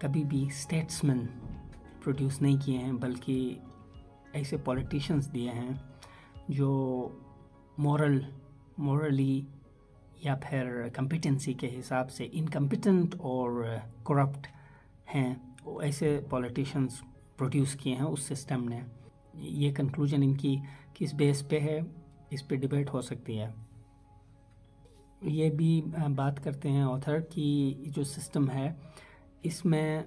کبھی بھی statesman produce نہیں کیے ہیں، بلکہ ایسے پولیٹیشنز دیے ہیں جو مورلی یا پھر کمپیٹنسی کے حساب سے انکمپیٹنٹ اور کرپٹ ہیں، ایسے پولیٹیشنز پروڈیوس کیے ہیں اس سسٹم نے. یہ کنکلوژن ان کی کس بیس پہ ہے، اس پہ ڈبیٹ ہو سکتی ہے. یہ بھی بات کرتے ہیں آتھر کی جو سسٹم ہے اس میں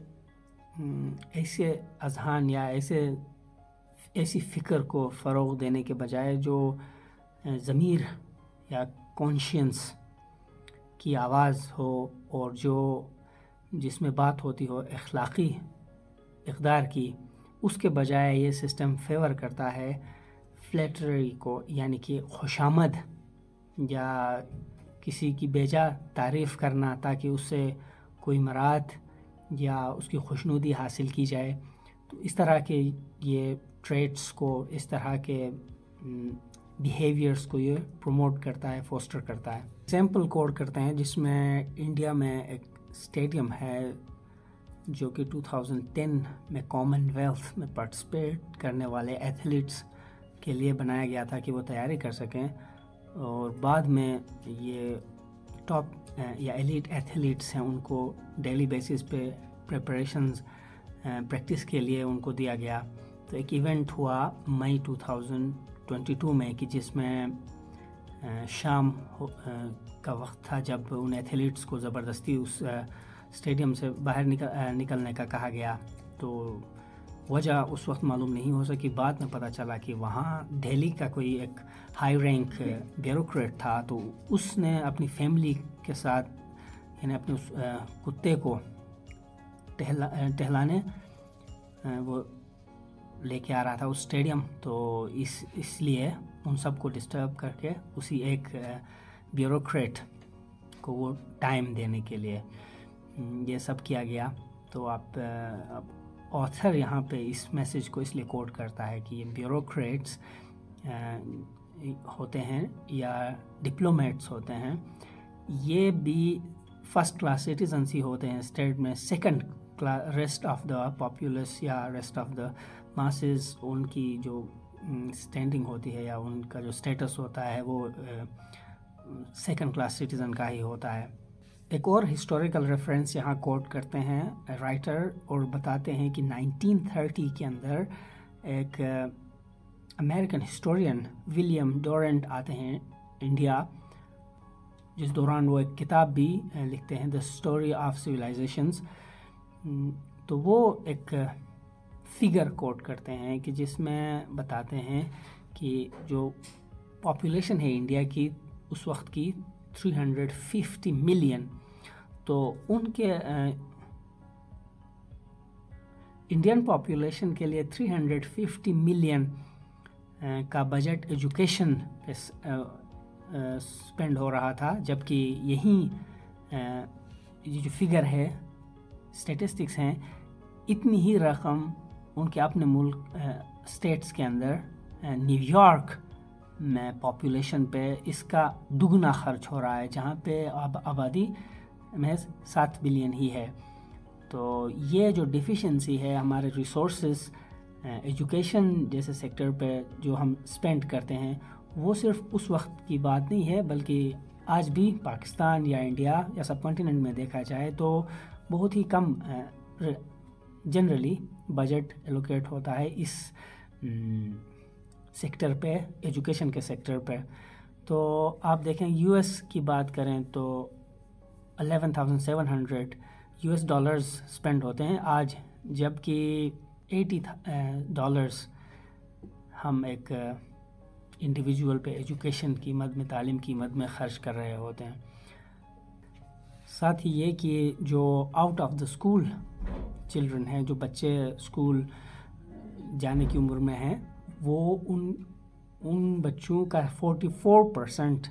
ایسے اذہان یا ایسی فکر کو فروغ دینے کے بجائے جو ضمیر یا کانشینس کی آواز ہو اور جس میں بات ہوتی ہو اخلاقی اقدار کی، اس کے بجائے یہ سسٹم فیور کرتا ہے فلیٹری کو، یعنی کہ خوشامد یا کسی کی بیجا تعریف کرنا تاکہ اس سے کوئی مراد یا اس کی خوشنودی حاصل کی جائے. تو اس طرح کے یہ ٹریٹس کو، اس طرح کے بیہیویئرس کو یہ پروموٹ کرتا ہے، فوسٹر کرتا ہے. ایگزامپل کوٹ کرتے ہیں جس میں انڈیا میں ایک اسٹیڈیم ہے جو کہ 2010 میں کامن ویلتھ میں پارٹیسپیٹ کرنے والے ایتھلیٹس کے لیے بنایا گیا تھا کہ وہ تیاری کر سکیں، اور بعد میں یہ ٹاپ یا ایلیٹ ایتھلیٹس ہیں ان کو ڈیلی بیسس پہ پریکٹس کے لیے ان کو دیا گیا. تو ایک ایونٹ ہوا مئی 2022 میں کہ جس میں شام کا وقت تھا جب ان ایتھلیٹس کو زبردستی اس اسٹیڈیم سے باہر نکلنے کا کہا گیا. تو وجہ اس وقت معلوم نہیں ہو سکی. بعد میں پتہ چلا کہ وہاں دہلی کا کوئی ایک ہائی رینک بیوروکریٹ تھا، تو اس نے اپنی فیملی کے ساتھ، یعنی اپنے اس کتے کو ٹہلانے وہ لے کے آ رہا تھا اس اسٹیڈیم. تو اس لیے ان سب کو ڈسٹرب کر کے اسی ایک بیوروکریٹ کو وہ ٹائم دینے کے لیے یہ سب کیا گیا. تو آپ آتھر یہاں پہ اس میسیج کو اس لیے کوٹ کرتا ہے کہ یہ بیوروکریٹس ہوتے ہیں یا ڈپلومیٹس ہوتے ہیں، یہ بھی فرسٹ کلاس سٹیزنس ہی ہوتے ہیں اسٹیٹ میں. Second class rest of the populous یا ریسٹ آف دا ماسز، ان کی جو اسٹینڈنگ ہوتی ہے یا ان کا جو اسٹیٹس ہوتا ہے وہ سیکنڈ کلاس سٹیزن کا ہی ہوتا ہے. ایک اور ہسٹوریکل ریفرنس یہاں کوٹ کرتے ہیں رائٹر، اور بتاتے ہیں کہ 1930 کے اندر ایک امریکن ہسٹورین ولیم ڈورنٹ آتے ہیں انڈیا، جس دوران وہ ایک کتاب بھی لکھتے ہیں، دا اسٹوری آف سویلائزیشنز. تو وہ ایک فگر کوٹ کرتے ہیں کہ جس میں بتاتے ہیں کہ جو پاپولیشن ہے انڈیا کی اس وقت کی 350 ملین، تو ان کے انڈین پاپولیشن کے لیے 350 ملین کا بجٹ ایجوکیشن پہ اسپینڈ ہو رہا تھا، جبکہ یہ جو فگر ہے، اسٹیٹسٹکس ہیں، اتنی ہی رقم ان کے اپنے ملک اسٹیٹس کے اندر نیو یارک میں پاپولیشن پہ اس کا دگنا خرچ ہو رہا ہے، جہاں پہ آبادی محض 7 بلین ہی ہے. تو یہ جو ڈیفیشنسی ہے ہمارے ریسورسز ایجوکیشن جیسے سیکٹر پہ جو ہم اسپینڈ کرتے ہیں، وہ صرف اس وقت کی بات نہیں ہے، بلکہ آج بھی پاکستان یا انڈیا یا سب کانٹیننٹ میں دیکھا جائے تو بہت ہی کم جنرلی بجٹ ایلوکیٹ ہوتا ہے اس سیکٹر پہ، ایجوکیشن کے سیکٹر پہ. تو آپ دیکھیں یو ایس کی بات کریں تو 11,700 $US اسپینڈ ہوتے ہیں آج، جبکہ $80 ہم ایک انڈیویجول پہ ایجوکیشن کی مد میں، تعلیم کی مد میں خرچ کر رہے ہوتے ہیں. ساتھ ہی یہ کہ جو out of the school children ہیں، جو بچے اسکول جانے کی عمر میں ہیں، وہ ان بچوں کا 44%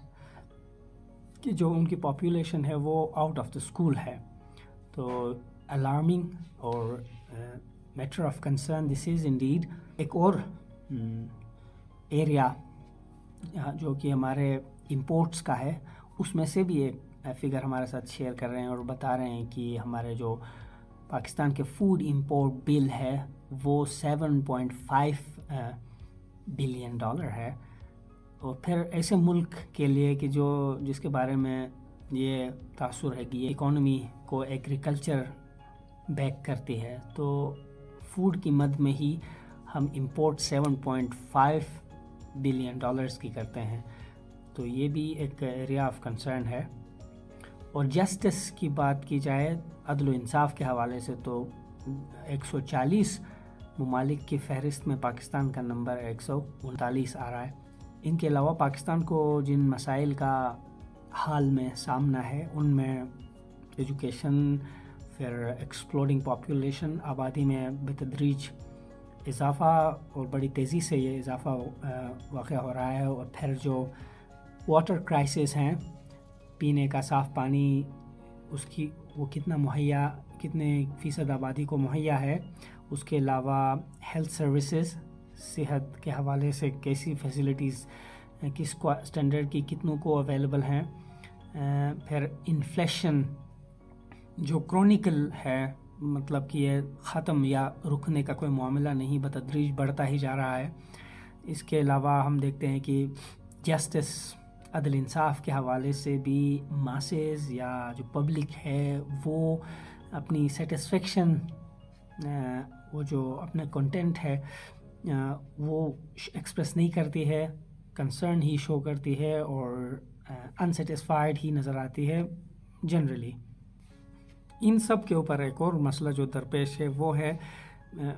کہ جو ان کی پاپولیشن ہے وہ آؤٹ آف دا اسکول ہے. تو الارمنگ اور matter of concern this is indeed. ایک اور ایریا جو کہ ہمارے امپورٹس کا ہے، اس میں سے بھی ایک فگر ہمارے ساتھ شیئر کر رہے ہیں اور بتا رہے ہیں کہ ہمارے جو پاکستان کے فوڈ امپورٹ بل ہے وہ $7.5 بلین ہے. اور پھر ایسے ملک کے لیے کہ جس کے بارے میں یہ تاثر ہے کہ یہ اکانومی کو ایگریکلچر بیک کرتی ہے، تو فوڈ کی مد میں ہی ہم امپورٹ $7.5 بلین کی کرتے ہیں. تو یہ بھی ایک ایریا آف کنسرن ہے. اور جسٹس کی بات کی جائے، عدل و انصاف کے حوالے سے، تو 140 ممالک کی فہرست میں پاکستان کا نمبر 139 آ رہا ہے. ان کے علاوہ پاکستان کو جن مسائل کا حال میں سامنا ہے ان میں ایجوکیشن، پھر ایکسپلوڈنگ پاپولیشن، آبادی میں بتدریج اضافہ اور بڑی تیزی سے یہ اضافہ واقع ہو رہا ہے. اور پھر جو واٹر کرائسس ہیں، پینے کا صاف پانی اس کی وہ کتنے فیصد آبادی کو مہیا ہے. اس کے علاوہ ہیلتھ سروسز، صحت کے حوالے سے کیسی فیسلٹیز کس اسٹینڈرڈ کی کتنوں کو اویلیبل ہیں. پھر انفلیشن جو کرونیکل ہے، مطلب کہ یہ ختم یا رکنے کا کوئی معاملہ نہیں، بتدریج بڑھتا ہی جا رہا ہے. اس کے علاوہ ہم دیکھتے ہیں کہ جسٹس، عدل انصاف کے حوالے سے بھی ماسز یا جو پبلک ہے وہ اپنی سیٹسفیکشن، وہ جو اپنا کنٹینٹ ہے وہ ایکسپریس نہیں کرتی ہے، کنسرن ہی شو کرتی ہے اور انسیٹسفائیڈ ہی نظر آتی ہے جنرلی. ان سب کے اوپر ایک اور مسئلہ جو درپیش ہے وہ ہے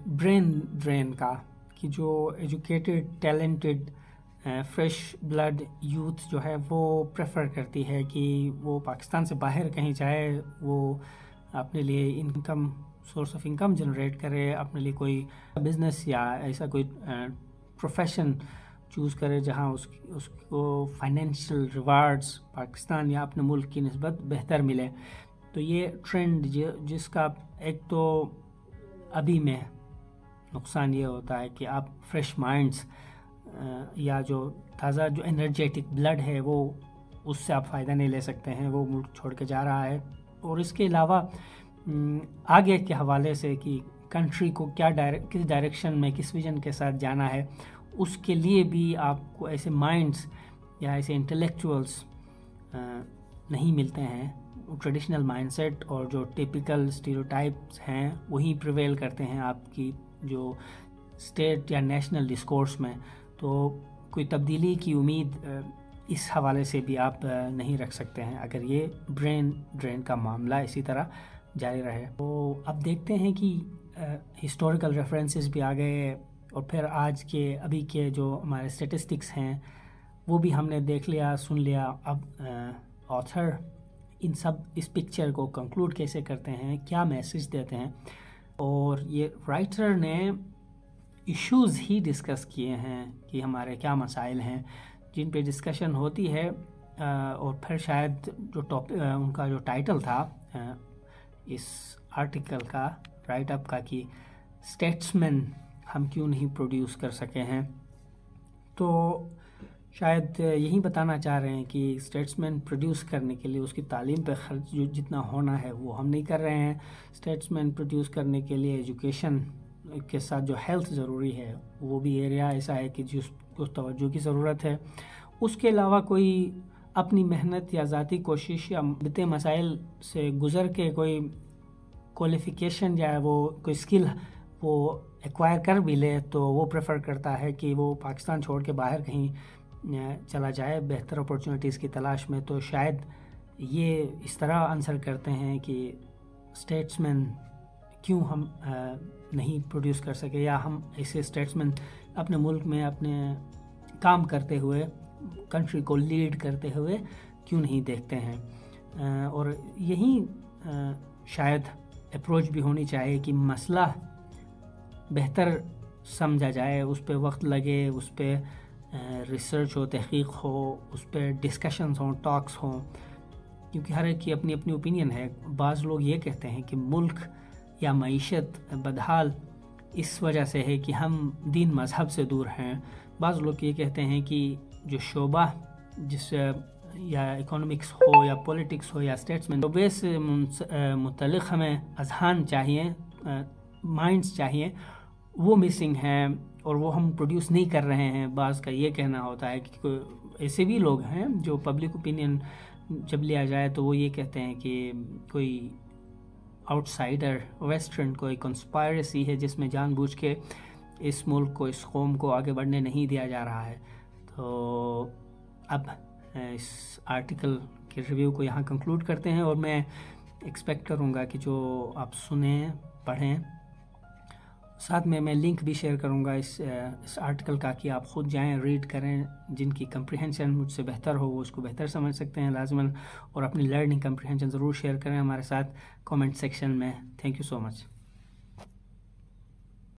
برین ڈرین کا، کہ جو educated, talented, fresh blood youth جو ہے وہ پریفر کرتی ہے کہ وہ پاکستان سے باہر کہیں جائے، وہ اپنے لیے سورس آف انکم جنریٹ کرے، اپنے لیے کوئی بزنس یا ایسا کوئی پروفیشن چوز کرے جہاں اس کو فائنینشیل ریوارڈز پاکستان یا اپنے ملک کی نسبت بہتر ملے. تو یہ ٹرینڈ جس کا ایک تو ابھی میں نقصان یہ ہوتا ہے کہ آپ فریش مائنڈز یا جو تازہ جو انرجیٹک بلڈ ہے وہ اس سے آپ فائدہ نہیں لے سکتے ہیں، وہ ملک چھوڑ کے جا رہا ہے. اور اس کے علاوہ آگے کے حوالے سے کہ کنٹری کو کس ڈائریکشن میں کس ویژن کے ساتھ جانا ہے، اس کے لیے بھی آپ کو ایسے مائنڈز یا ایسے انٹلیکچوئلس نہیں ملتے ہیں. ٹریڈیشنل مائنڈ سیٹ اور جو ٹیپیکل اسٹیریوٹائپس ہیں وہی پریویل کرتے ہیں آپ کی جو اسٹیٹ یا نیشنل ڈسکورس میں. تو کوئی تبدیلی کی امید اس حوالے سے بھی آپ نہیں رکھ سکتے ہیں اگر یہ برین ڈرین کا معاملہ اسی طرح جاری رہے. تو اب دیکھتے ہیں کہ ہسٹوریکل ریفرنسز بھی آ گئے، اور پھر آج کے ابھی کے جو ہمارے اسٹیٹسٹکس ہیں وہ بھی ہم نے دیکھ لیا، سن لیا. اب آتھر اس پکچر کو کنکلوڈ کیسے کرتے ہیں، کیا میسج دیتے ہیں. اور یہ رائٹر نے ایشوز ہی ڈسکس کیے ہیں کہ ہمارے کیا مسائل ہیں جن پہ ڈسکشن ہوتی ہے. اور پھر شاید جو ان کا جو ٹائٹل تھا اس آرٹیکل کا، رائٹ اپ کا، کہ اسٹیٹسمین ہم کیوں نہیں پروڈیوس کر سکے ہیں. تو شاید یہی بتانا چاہ رہے ہیں کہ اسٹیٹسمین پروڈیوس کرنے کے لیے اس کی تعلیم پہ خرچ جو جتنا ہونا ہے وہ ہم نہیں کر رہے ہیں. اسٹیٹسمین پروڈیوس کرنے کے لیے ایجوکیشن کے ساتھ جو ہیلتھ ضروری ہے وہ بھی ایریا ایسا ہے کہ جس کو توجہ کی ضرورت ہے. اس کے علاوہ کوئی اپنی محنت یا ذاتی کوشش یا بتے مسائل سے گزر کے کوئی کوالیفیکیشن یا وہ کوئی اسکل وہ ایکوائر کر بھی لے تو وہ پریفر کرتا ہے کہ وہ پاکستان چھوڑ کے باہر کہیں چلا جائے بہتر اپورچونیٹیز کی تلاش میں. تو شاید یہ اس طرح آنسر کرتے ہیں کہ اسٹیٹسمین کیوں ہم نہیں پروڈیوس کر سکے، یا ہم ایسے اسٹیٹسمین اپنے ملک میں اپنے کام کرتے ہوئے، کنٹری کو لیڈ کرتے ہوئے کیوں نہیں دیکھتے ہیں. اور یہی شاید اپروچ بھی ہونی چاہیے کہ مسئلہ بہتر سمجھا جائے، اس پہ وقت لگے، اس پہ ریسرچ ہو، تحقیق ہو، اس پہ ڈسکشنز ہوں، ٹاکس ہوں، کیونکہ ہر ایک کی اپنی اپنی اوپینین ہے. بعض لوگ یہ کہتے ہیں کہ ملک یا معیشت بدحال اس وجہ سے ہے کہ ہم دین مذہب سے دور ہیں. بعض لوگ یہ کہتے ہیں کہ جو شعبہ جس یا اکنامکس ہو یا پولیٹکس ہو یا اسٹیٹسمین، شعبے سے متعلق ہمیں اذہان چاہیے، مائنڈس چاہیے، وہ مسنگ ہیں اور وہ ہم پروڈیوس نہیں کر رہے ہیں۔ بعض کا یہ کہنا ہوتا ہے کہ ایسے بھی لوگ ہیں جو پبلک اوپینین جب لیا جائے تو وہ یہ کہتے ہیں کہ کوئی آؤٹ سائڈر ویسٹرن کوئی کنسپائرسی ہے جس میں جان بوجھ کے اس ملک کو، اس قوم کو آگے بڑھنے نہیں دیا جا رہا ہے۔ تو اب اس آرٹیکل کے ریویو کو یہاں کنکلوڈ کرتے ہیں، اور میں ایکسپیکٹ کروں گا کہ جو آپ سنیں، پڑھیں، ساتھ میں لنک بھی شیئر کروں گا اس آرٹیکل کا کہ آپ خود جائیں، ریڈ کریں۔ جن کی کمپریہنشن مجھ سے بہتر ہو وہ اس کو بہتر سمجھ سکتے ہیں لازماً، اور اپنی لرننگ کمپریہنشن ضرور شیئر کریں ہمارے ساتھ کامنٹ سیکشن میں۔ Thank you so much.